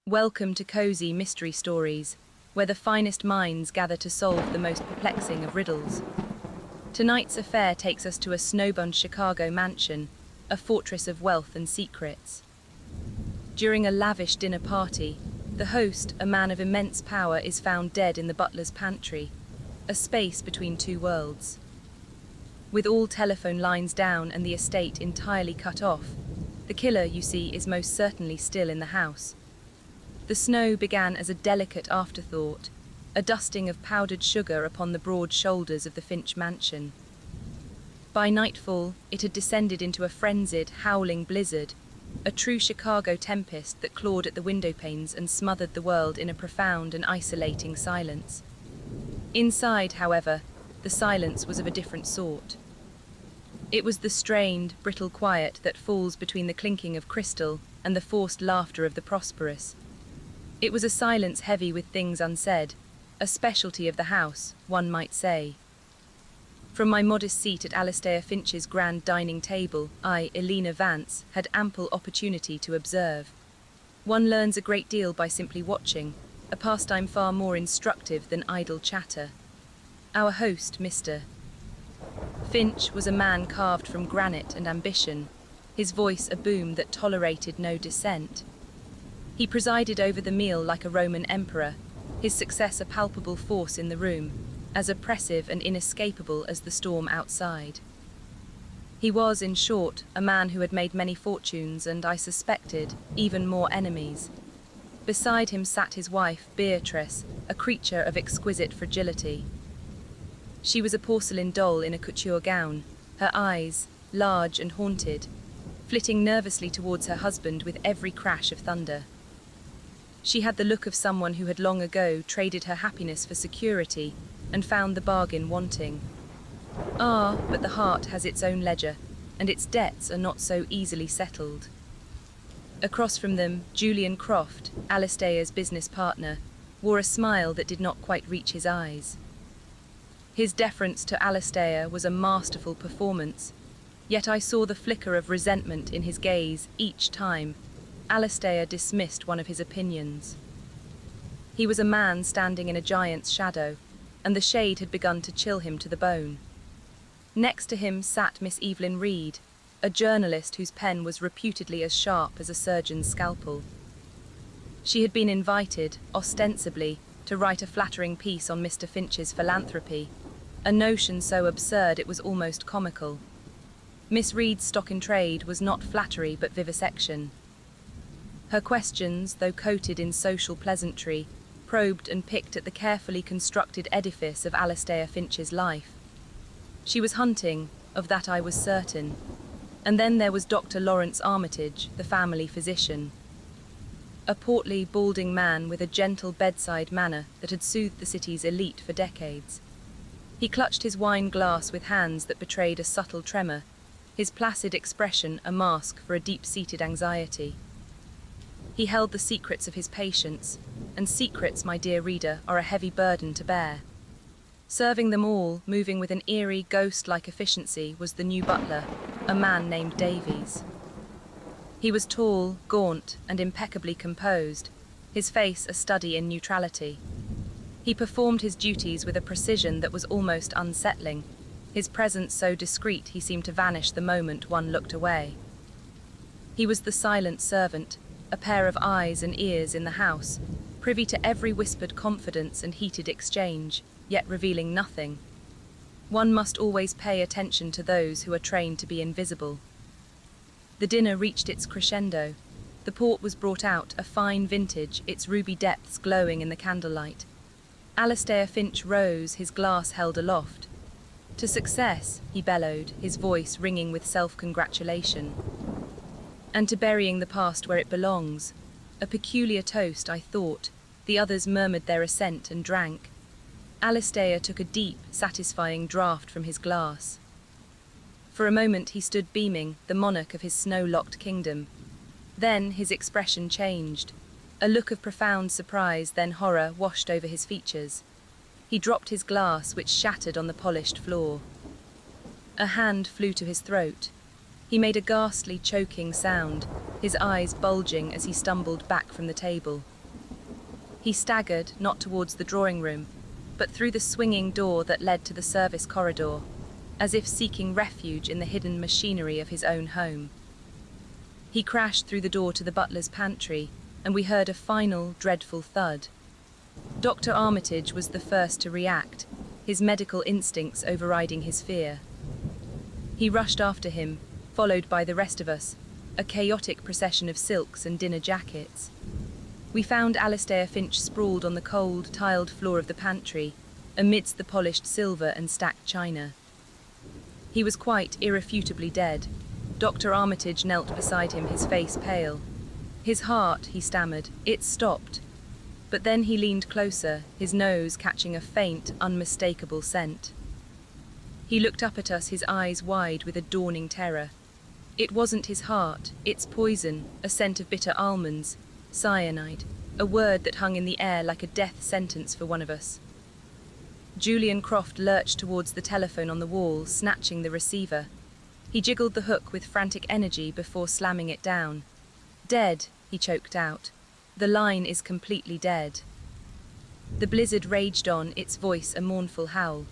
Welcome to Cozy Mystery Stories, where the finest minds gather to solve the most perplexing of riddles. Tonight's affair takes us to a snowbound Chicago mansion, a fortress of wealth and secrets. During a lavish dinner party, the host, a man of immense power, is found dead in the butler's pantry, a space between two worlds. With all telephone lines down and the estate entirely cut off, the killer, you see, is most certainly still in the house. The snow began as a delicate afterthought, a dusting of powdered sugar upon the broad shoulders of the Finch mansion. By nightfall, it had descended into a frenzied, howling blizzard, a true Chicago tempest that clawed at the windowpanes and smothered the world in a profound and isolating silence. Inside, however, the silence was of a different sort. It was the strained, brittle quiet that falls between the clinking of crystal and the forced laughter of the prosperous. It was a silence heavy with things unsaid, a specialty of the house, one might say. From my modest seat at Alastair Finch's grand dining table, I, Elena Vance, had ample opportunity to observe. One learns a great deal by simply watching, a pastime far more instructive than idle chatter. Our host, Mr. Finch, was a man carved from granite and ambition, his voice a boom that tolerated no dissent. He presided over the meal like a Roman emperor, his success a palpable force in the room, as oppressive and inescapable as the storm outside. He was, in short, a man who had made many fortunes and, I suspected, even more enemies. Beside him sat his wife, Beatrice, a creature of exquisite fragility. She was a porcelain doll in a couture gown, her eyes, large and haunted, flitting nervously towards her husband with every crash of thunder. She had the look of someone who had long ago traded her happiness for security and found the bargain wanting. Ah, but the heart has its own ledger, and its debts are not so easily settled. Across from them, Julian Croft, Alastair's business partner, wore a smile that did not quite reach his eyes. His deference to Alastair was a masterful performance, yet I saw the flicker of resentment in his gaze each time Alastair dismissed one of his opinions. He was a man standing in a giant's shadow, and the shade had begun to chill him to the bone. Next to him sat Miss Evelyn Reed, a journalist whose pen was reputedly as sharp as a surgeon's scalpel. She had been invited, ostensibly, to write a flattering piece on Mr. Finch's philanthropy, a notion so absurd it was almost comical. Miss Reed's stock in trade was not flattery but vivisection. Her questions, though coated in social pleasantry, probed and picked at the carefully constructed edifice of Alastair Finch's life. She was hunting, of that I was certain. And then there was Dr. Lawrence Armitage, the family physician. A portly, balding man with a gentle bedside manner that had soothed the city's elite for decades. He clutched his wine glass with hands that betrayed a subtle tremor, his placid expression a mask for a deep-seated anxiety. He held the secrets of his patients, and secrets, my dear reader, are a heavy burden to bear. Serving them all, moving with an eerie, ghost-like efficiency, was the new butler, a man named Davies. He was tall, gaunt, and impeccably composed, his face a study in neutrality. He performed his duties with a precision that was almost unsettling, his presence so discreet he seemed to vanish the moment one looked away. He was the silent servant, a pair of eyes and ears in the house, privy to every whispered confidence and heated exchange, yet revealing nothing. One must always pay attention to those who are trained to be invisible. The dinner reached its crescendo. The port was brought out, a fine vintage, its ruby depths glowing in the candlelight. Alastair Finch rose, his glass held aloft. "To success," he bellowed, his voice ringing with self-congratulation. "And to burying the past where it belongs." A peculiar toast, I thought. The others murmured their assent and drank. Alastair took a deep, satisfying draught from his glass. For a moment he stood beaming, the monarch of his snow-locked kingdom. Then his expression changed. A look of profound surprise, then horror, washed over his features. He dropped his glass, which shattered on the polished floor. A hand flew to his throat. He made a ghastly, choking sound, his eyes bulging as he stumbled back from the table. He staggered, not towards the drawing room, but through the swinging door that led to the service corridor, as if seeking refuge in the hidden machinery of his own home. He crashed through the door to the butler's pantry, and we heard a final, dreadful thud. Dr. Armitage was the first to react, his medical instincts overriding his fear. He rushed after him, followed by the rest of us, a chaotic procession of silks and dinner jackets. We found Alistair Finch sprawled on the cold, tiled floor of the pantry, amidst the polished silver and stacked china. He was quite irrefutably dead. Dr. Armitage knelt beside him, his face pale. "His heart," he stammered, "it stopped." But then he leaned closer, his nose catching a faint, unmistakable scent. He looked up at us, his eyes wide with a dawning terror. It wasn't his heart, it's poison, a scent of bitter almonds, cyanide, a word that hung in the air like a death sentence for one of us. Julian Croft lurched towards the telephone on the wall, snatching the receiver. He jiggled the hook with frantic energy before slamming it down. "Dead," he choked out. "The line is completely dead." The blizzard raged on, its voice a mournful howl.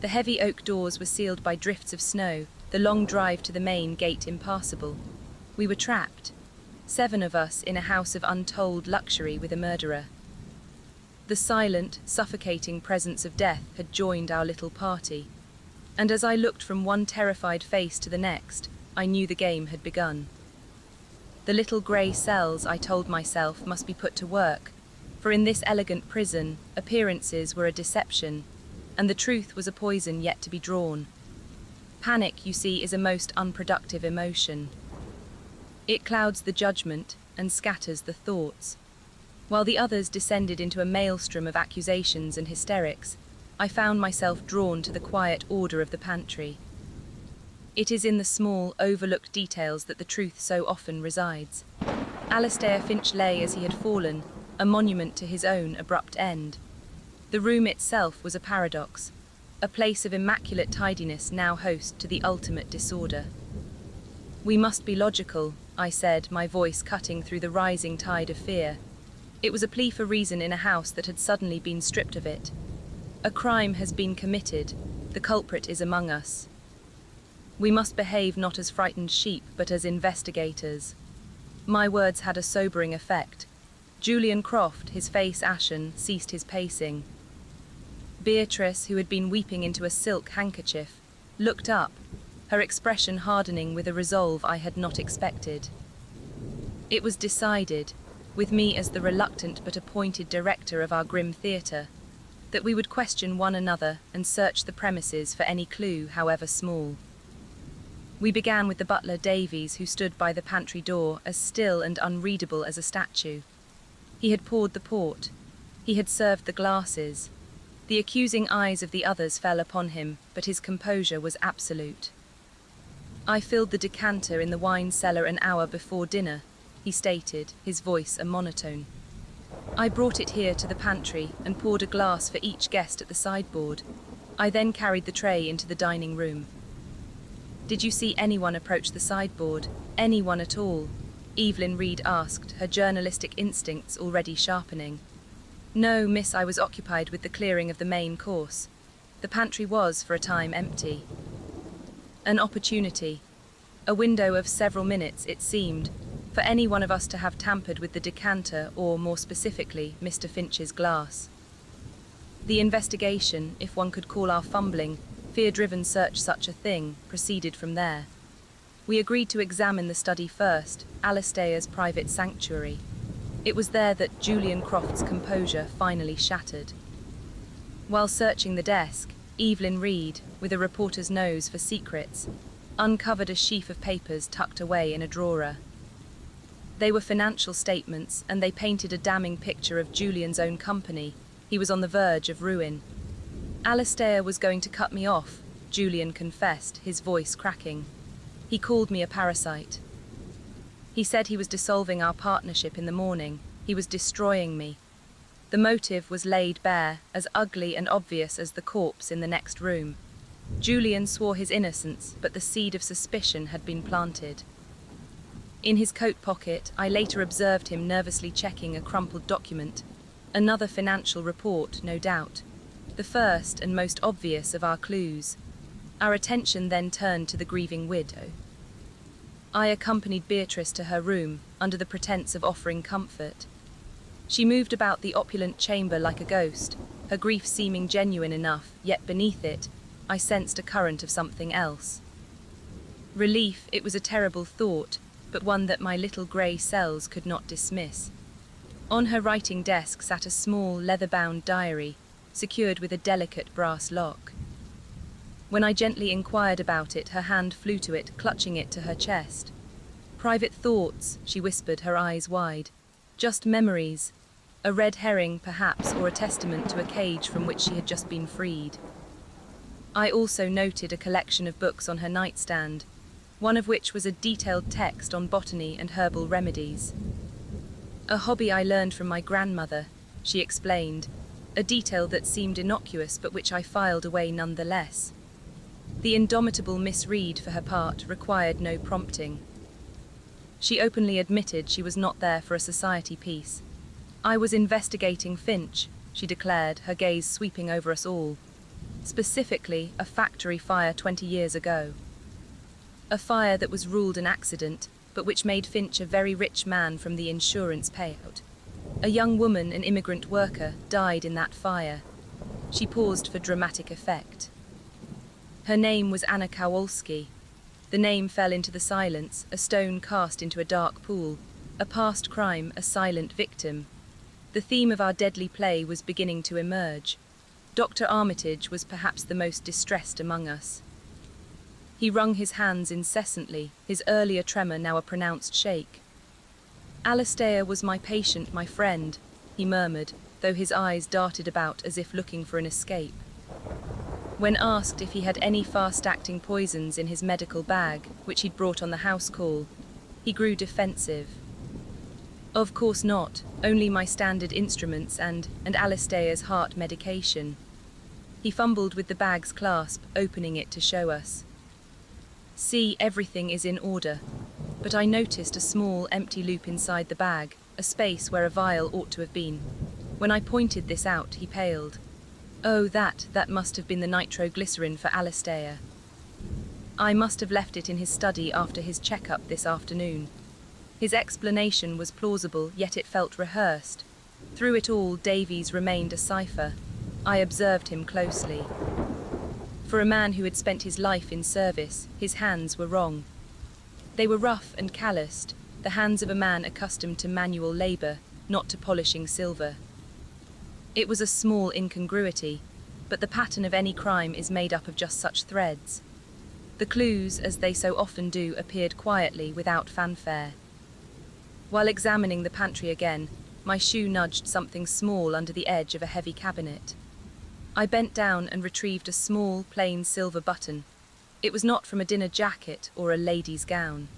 The heavy oak doors were sealed by drifts of snow, the long drive to the main gate impassable. We were trapped. 7 of us in a house of untold luxury with a murderer. The silent, suffocating presence of death had joined our little party, and as I looked from one terrified face to the next, I knew the game had begun. The little grey cells, I told myself, must be put to work, for in this elegant prison, appearances were a deception, and the truth was a poison yet to be drawn. Panic, you see, is a most unproductive emotion. It clouds the judgment and scatters the thoughts. While the others descended into a maelstrom of accusations and hysterics, I found myself drawn to the quiet order of the pantry. It is in the small, overlooked details that the truth so often resides. Alistair Finch lay as he had fallen, a monument to his own abrupt end. The room itself was a paradox, a place of immaculate tidiness now host to the ultimate disorder. "We must be logical," I said, my voice cutting through the rising tide of fear. It was a plea for reason in a house that had suddenly been stripped of it. "A crime has been committed. The culprit is among us. We must behave not as frightened sheep, but as investigators." My words had a sobering effect. Julian Croft, his face ashen, ceased his pacing. Beatrice, who had been weeping into a silk handkerchief, looked up, her expression hardening with a resolve I had not expected. It was decided, with me as the reluctant but appointed director of our grim theatre, that we would question one another and search the premises for any clue, however small. We began with the butler Davies, who stood by the pantry door, as still and unreadable as a statue. He had poured the port. He had served the glasses. The accusing eyes of the others fell upon him, but his composure was absolute. "I filled the decanter in the wine cellar an hour before dinner," he stated, his voice a monotone. "I brought it here to the pantry and poured a glass for each guest at the sideboard. I then carried the tray into the dining room." "Did you see anyone approach the sideboard? Anyone at all?" Evelyn Reed asked, her journalistic instincts already sharpening. "No, miss, I was occupied with the clearing of the main course. The pantry was, for a time, empty." An opportunity. A window of several minutes, it seemed, for any one of us to have tampered with the decanter or, more specifically, Mr. Finch's glass. The investigation, if one could call our fumbling, fear-driven search such a thing, proceeded from there. We agreed to examine the study first, Alistair's private sanctuary. It was there that Julian Croft's composure finally shattered. While searching the desk, Evelyn Reed, with a reporter's nose for secrets, uncovered a sheaf of papers tucked away in a drawer. They were financial statements, and they painted a damning picture of Julian's own company. He was on the verge of ruin. "Alistair was going to cut me off," Julian confessed, his voice cracking. "He called me a parasite. He said he was dissolving our partnership in the morning. He was destroying me. The motive was laid bare, as ugly and obvious as the corpse in the next room. Julian swore his innocence, but the seed of suspicion had been planted. In his coat pocket, I later observed him nervously checking a crumpled document, Another financial report, no doubt. The first and most obvious of our clues. Our attention then turned to the grieving widow. I accompanied Beatrice to her room, under the pretense of offering comfort. She moved about the opulent chamber like a ghost, her grief seeming genuine enough, yet beneath it, I sensed a current of something else. Relief, it was a terrible thought, but one that my little grey cells could not dismiss. On her writing desk sat a small, leather-bound diary, secured with a delicate brass lock. When I gently inquired about it, her hand flew to it, clutching it to her chest. "Private thoughts," she whispered, her eyes wide. "Just memories. A red herring, perhaps, or a testament to a cage from which she had just been freed." I also noted a collection of books on her nightstand, one of which was a detailed text on botany and herbal remedies. "A hobby I learned from my grandmother," she explained, a detail that seemed innocuous but which I filed away nonetheless. The indomitable Miss Reed, for her part, required no prompting. She openly admitted she was not there for a society piece. "I was investigating Finch," she declared, her gaze sweeping over us all. "Specifically, a factory fire 20 years ago. A fire that was ruled an accident, but which made Finch a very rich man from the insurance payout. A young woman, an immigrant worker, died in that fire." She paused for dramatic effect. "Her name was Anna Kowalski." The name fell into the silence, a stone cast into a dark pool, a past crime, a silent victim. The theme of our deadly play was beginning to emerge. Dr. Armitage was perhaps the most distressed among us. He wrung his hands incessantly, his earlier tremor now a pronounced shake. "Alastair was my patient, my friend," he murmured, though his eyes darted about as if looking for an escape. When asked if he had any fast-acting poisons in his medical bag, which he'd brought on the house call, he grew defensive. "Of course not, only my standard instruments and Alastair's heart medication." He fumbled with the bag's clasp, opening it to show us. "See, everything is in order." But I noticed a small, empty loop inside the bag, a space where a vial ought to have been. When I pointed this out, he paled. "Oh, that must have been the nitroglycerin for Alastair. I must have left it in his study after his checkup this afternoon." His explanation was plausible, yet it felt rehearsed. Through it all, Davies remained a cipher. I observed him closely. For a man who had spent his life in service, his hands were wrong. They were rough and calloused, the hands of a man accustomed to manual labor, not to polishing silver. It was a small incongruity, but the pattern of any crime is made up of just such threads. The clues, as they so often do, appeared quietly, without fanfare. While examining the pantry again, my shoe nudged something small under the edge of a heavy cabinet. I bent down and retrieved a small, plain silver button. It was not from a dinner jacket or a lady's gown.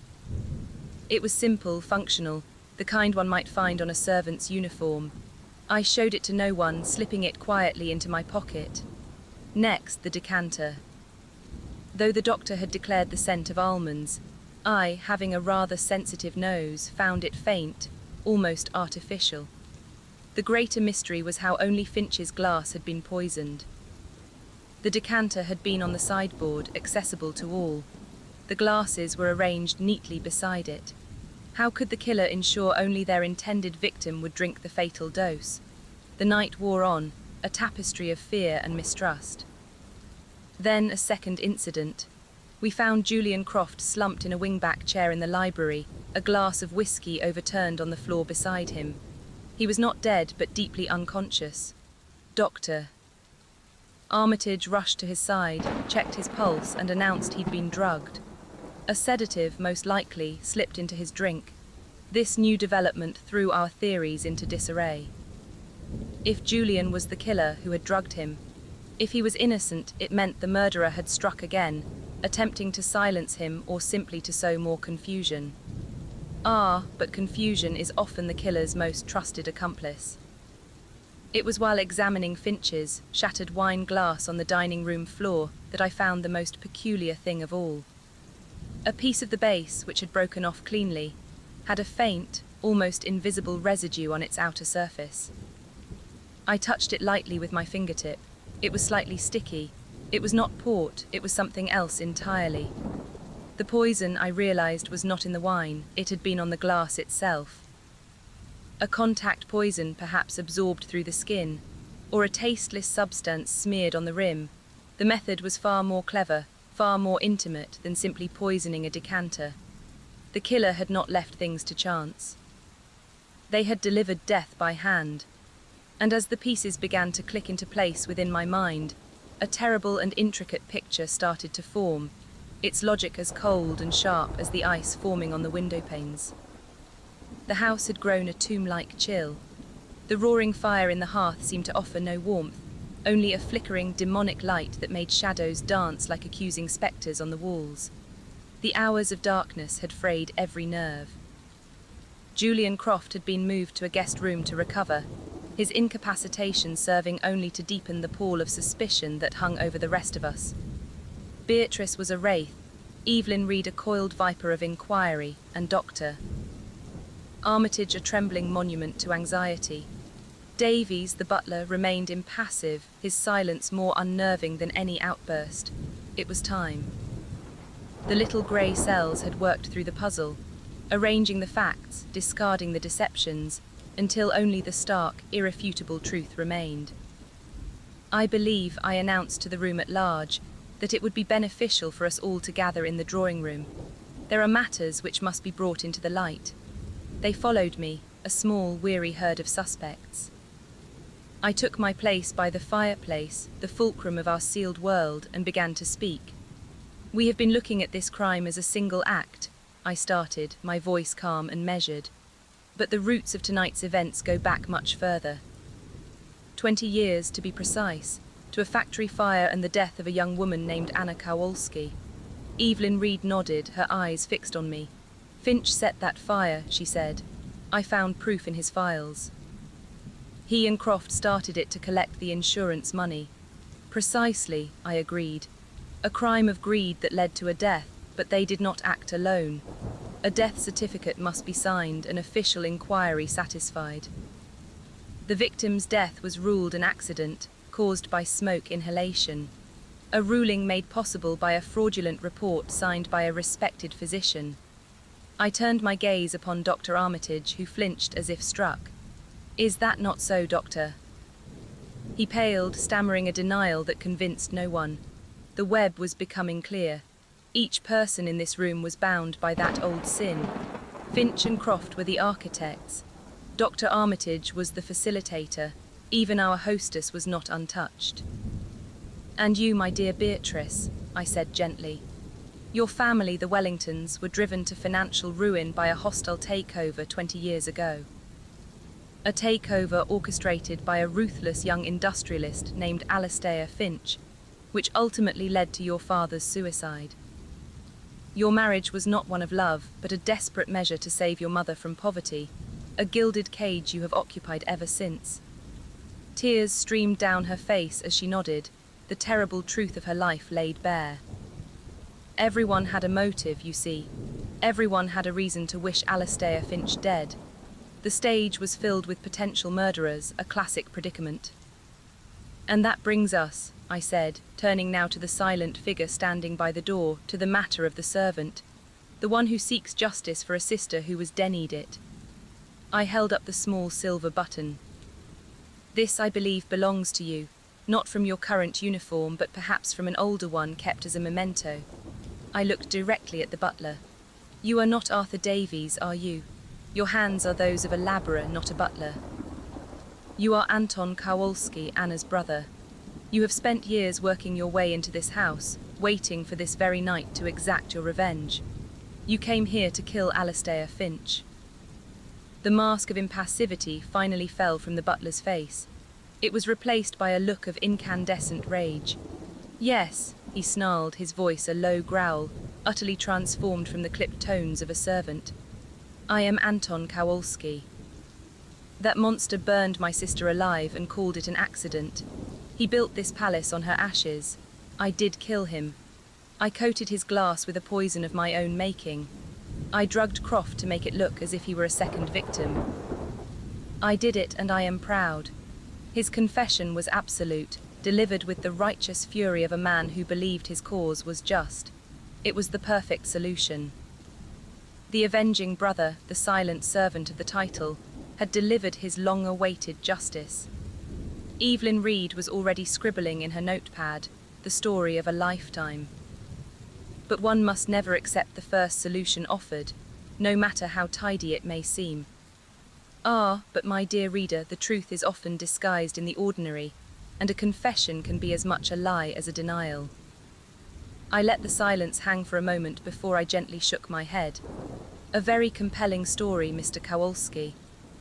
It was simple, functional, the kind one might find on a servant's uniform. I showed it to no one, slipping it quietly into my pocket. Next, the decanter. Though the doctor had declared the scent of almonds, I, having a rather sensitive nose, found it faint, almost artificial. The greater mystery was how only Finch's glass had been poisoned. The decanter had been on the sideboard, accessible to all. The glasses were arranged neatly beside it. How could the killer ensure only their intended victim would drink the fatal dose? The night wore on, a tapestry of fear and mistrust. Then a second incident. We found Julian Croft slumped in a wingback chair in the library, a glass of whiskey overturned on the floor beside him. He was not dead, but deeply unconscious. "Doctor." Armitage rushed to his side, checked his pulse, and announced he'd been drugged. A sedative, most likely, slipped into his drink. This new development threw our theories into disarray. If Julian was the killer who had drugged him, if he was innocent, it meant the murderer had struck again, attempting to silence him or simply to sow more confusion. But confusion is often the killer's most trusted accomplice. It was while examining Finch's shattered wine glass on the dining room floor that I found the most peculiar thing of all. A piece of the base, which had broken off cleanly, had a faint, almost invisible residue on its outer surface. I touched it lightly with my fingertip. It was slightly sticky. It was not port, it was something else entirely. The poison, I realized, was not in the wine, it had been on the glass itself. A contact poison, perhaps absorbed through the skin, or a tasteless substance smeared on the rim. The method was far more clever, far more intimate than simply poisoning a decanter. The killer had not left things to chance. They had delivered death by hand. And as the pieces began to click into place within my mind, a terrible and intricate picture started to form, its logic as cold and sharp as the ice forming on the window panes. The house had grown a tomb-like chill. The roaring fire in the hearth seemed to offer no warmth, only a flickering, demonic light that made shadows dance like accusing spectres on the walls. The hours of darkness had frayed every nerve. Julian Croft had been moved to a guest room to recover, his incapacitation serving only to deepen the pall of suspicion that hung over the rest of us. Beatrice was a wraith, Evelyn Reed a coiled viper of inquiry, and Dr. Armitage a trembling monument to anxiety. Davies, the butler, remained impassive, his silence more unnerving than any outburst. It was time. The little grey cells had worked through the puzzle, arranging the facts, discarding the deceptions, until only the stark, irrefutable truth remained. I believe, I announced to the room at large, that it would be beneficial for us all to gather in the drawing room. There are matters which must be brought into the light. They followed me, a small, weary herd of suspects. I took my place by the fireplace, the fulcrum of our sealed world, and began to speak. We have been looking at this crime as a single act, I started, my voice calm and measured. But the roots of tonight's events go back much further. 20 years, to be precise, to a factory fire and the death of a young woman named Anna Kowalski. Evelyn Reed nodded, her eyes fixed on me. Finch set that fire, she said. I found proof in his files. He and Croft started it to collect the insurance money. Precisely, I agreed. A crime of greed that led to a death, but they did not act alone. A death certificate must be signed, an official inquiry satisfied. The victim's death was ruled an accident, caused by smoke inhalation. A ruling made possible by a fraudulent report signed by a respected physician. I turned my gaze upon Dr. Armitage, who flinched as if struck. Is that not so, Doctor? He paled, stammering a denial that convinced no one. The web was becoming clear. Each person in this room was bound by that old sin. Finch and Croft were the architects. Dr. Armitage was the facilitator. Even our hostess was not untouched. And you, my dear Beatrice, I said gently. Your family, the Wellingtons, were driven to financial ruin by a hostile takeover 20 years ago. A takeover orchestrated by a ruthless young industrialist named Alastair Finch, which ultimately led to your father's suicide. Your marriage was not one of love, but a desperate measure to save your mother from poverty, a gilded cage you have occupied ever since. Tears streamed down her face as she nodded, the terrible truth of her life laid bare. Everyone had a motive, you see. Everyone had a reason to wish Alastair Finch dead. The stage was filled with potential murderers, a classic predicament. And that brings us, I said, turning now to the silent figure standing by the door, to the matter of the servant, the one who seeks justice for a sister who was denied it. I held up the small silver button. This, I believe, belongs to you, not from your current uniform, but perhaps from an older one kept as a memento. I looked directly at the butler. You are not Arthur Davies, are you? Your hands are those of a labourer, not a butler. You are Anton Kowalski, Anna's brother. You have spent years working your way into this house, waiting for this very night to exact your revenge. You came here to kill Alastair Finch. The mask of impassivity finally fell from the butler's face. It was replaced by a look of incandescent rage. Yes, he snarled, his voice a low growl, utterly transformed from the clipped tones of a servant. I am Anton Kowalski. That monster burned my sister alive and called it an accident. He built this palace on her ashes. I did kill him. I coated his glass with a poison of my own making. I drugged Croft to make it look as if he were a second victim. I did it, and I am proud. His confession was absolute, delivered with the righteous fury of a man who believed his cause was just. It was the perfect solution. The avenging brother, the silent servant of the title, had delivered his long-awaited justice. Evelyn Reed was already scribbling in her notepad the story of a lifetime. But one must never accept the first solution offered, no matter how tidy it may seem. Ah, but my dear reader, the truth is often disguised in the ordinary, and a confession can be as much a lie as a denial. I let the silence hang for a moment before I gently shook my head. A very compelling story, Mr. Kowalski,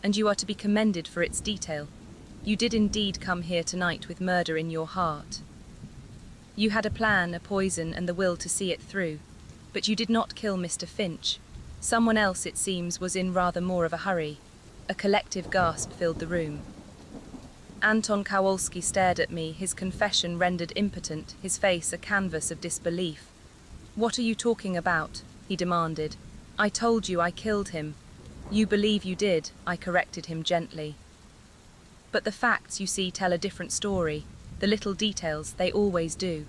and you are to be commended for its detail. You did indeed come here tonight with murder in your heart. You had a plan, a poison, and the will to see it through, but you did not kill Mr. Finch. Someone else, it seems, was in rather more of a hurry. A collective gasp filled the room. Anton Kowalski stared at me, his confession rendered impotent, his face a canvas of disbelief. "What are you talking about?" he demanded. "I told you I killed him." "You believe you did," I corrected him gently. "But the facts, you see, tell a different story. The little details, they always do."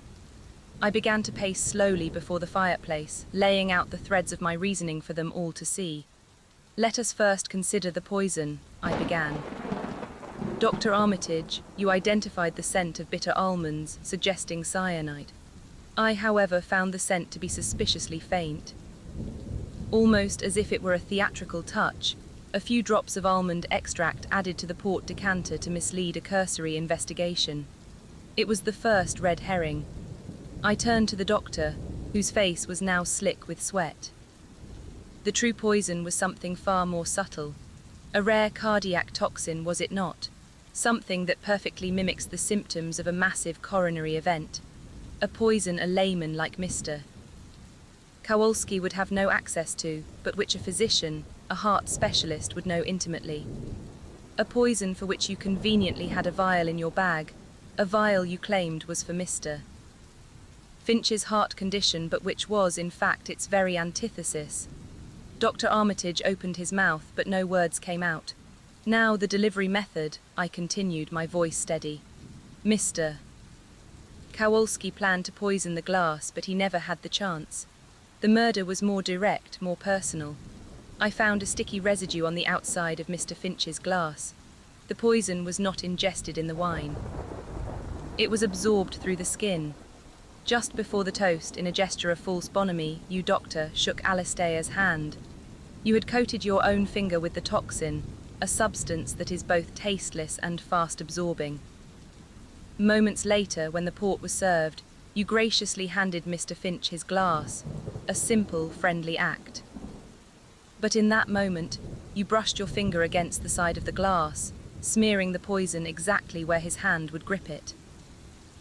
I began to pace slowly before the fireplace, laying out the threads of my reasoning for them all to see. "Let us first consider the poison," I began. "Dr. Armitage, you identified the scent of bitter almonds, suggesting cyanide. I, however, found the scent to be suspiciously faint. Almost as if it were a theatrical touch, a few drops of almond extract added to the port decanter to mislead a cursory investigation. It was the first red herring. I turned to the doctor, whose face was now slick with sweat. The true poison was something far more subtle. A rare cardiac toxin, was it not? Something that perfectly mimics the symptoms of a massive coronary event. A poison a layman like Mr. Kowalski would have no access to, but which a physician, a heart specialist, would know intimately. A poison for which you conveniently had a vial in your bag, a vial you claimed was for Mr. Finch's heart condition, but which was, in fact, its very antithesis. Dr. Armitage opened his mouth, but no words came out. "Now the delivery method," I continued, my voice steady. "Mr. Kowalski planned to poison the glass, but he never had the chance. The murder was more direct, more personal. I found a sticky residue on the outside of Mr. Finch's glass. The poison was not ingested in the wine. It was absorbed through the skin. Just before the toast, in a gesture of false bonhomie, you, doctor, shook Alistair's hand. You had coated your own finger with the toxin, a substance that is both tasteless and fast-absorbing. Moments later, when the port was served, you graciously handed Mr. Finch his glass, a simple, friendly act. But in that moment, you brushed your finger against the side of the glass, smearing the poison exactly where his hand would grip it.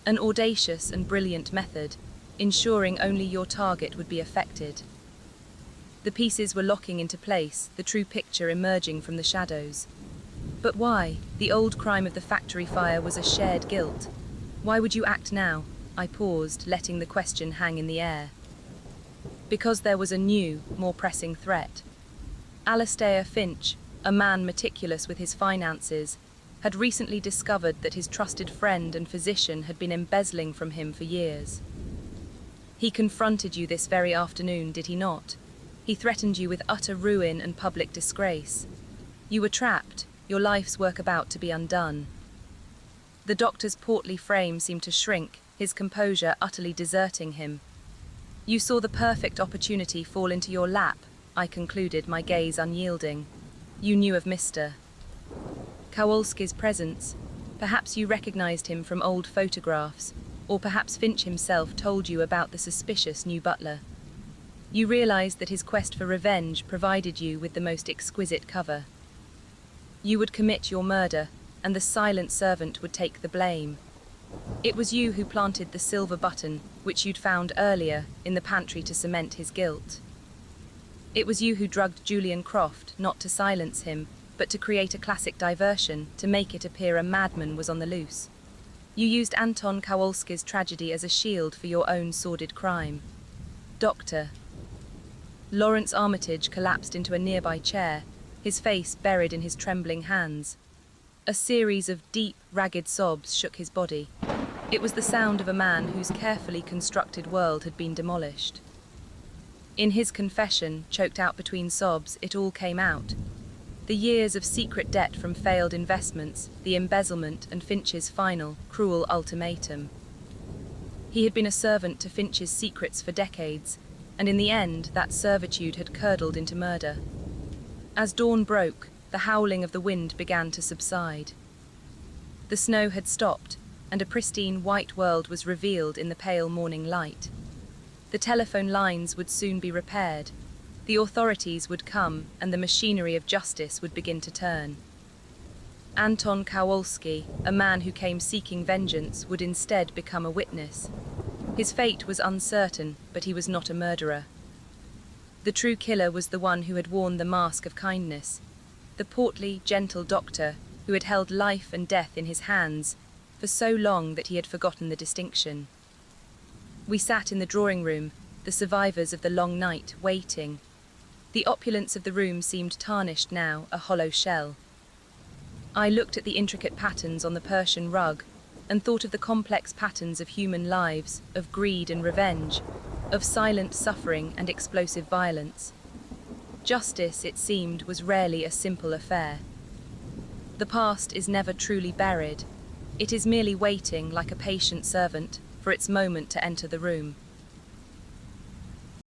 An audacious and brilliant method, ensuring only your target would be affected. The pieces were locking into place, the true picture emerging from the shadows. But why? The old crime of the factory fire was a shared guilt. Why would you act now? I paused, letting the question hang in the air. Because there was a new, more pressing threat. Alistair Finch, a man meticulous with his finances, had recently discovered that his trusted friend and physician had been embezzling from him for years. He confronted you this very afternoon, did he not? He threatened you with utter ruin and public disgrace. You were trapped, your life's work about to be undone. The doctor's portly frame seemed to shrink, his composure utterly deserting him. You saw the perfect opportunity fall into your lap, I concluded, my gaze unyielding. You knew of Mr. Kowalski's presence. Perhaps you recognized him from old photographs, or perhaps Finch himself told you about the suspicious new butler. You realized that his quest for revenge provided you with the most exquisite cover. You would commit your murder, and the silent servant would take the blame. It was you who planted the silver button, which you'd found earlier, in the pantry to cement his guilt. It was you who drugged Julian Croft, not to silence him, but to create a classic diversion, to make it appear a madman was on the loose. You used Anton Kowalski's tragedy as a shield for your own sordid crime. Doctor. Lawrence Armitage collapsed into a nearby chair, his face buried in his trembling hands. A series of deep, ragged sobs shook his body. It was the sound of a man whose carefully constructed world had been demolished. In his confession, choked out between sobs, it all came out. The years of secret debt from failed investments, the embezzlement, and Finch's final, cruel ultimatum. He had been a servant to Finch's secrets for decades, and in the end, that servitude had curdled into murder. As dawn broke, the howling of the wind began to subside. The snow had stopped, and a pristine white world was revealed in the pale morning light. The telephone lines would soon be repaired. The authorities would come, and the machinery of justice would begin to turn. Anton Kowalski, a man who came seeking vengeance, would instead become a witness. His fate was uncertain, but he was not a murderer. The true killer was the one who had worn the mask of kindness, the portly, gentle doctor who had held life and death in his hands for so long that he had forgotten the distinction. We sat in the drawing room, the survivors of the long night, waiting. The opulence of the room seemed tarnished now, a hollow shell. I looked at the intricate patterns on the Persian rug and thought of the complex patterns of human lives, of greed and revenge, of silent suffering and explosive violence. Justice, it seemed, was rarely a simple affair. The past is never truly buried. It is merely waiting, like a patient servant, for its moment to enter the room.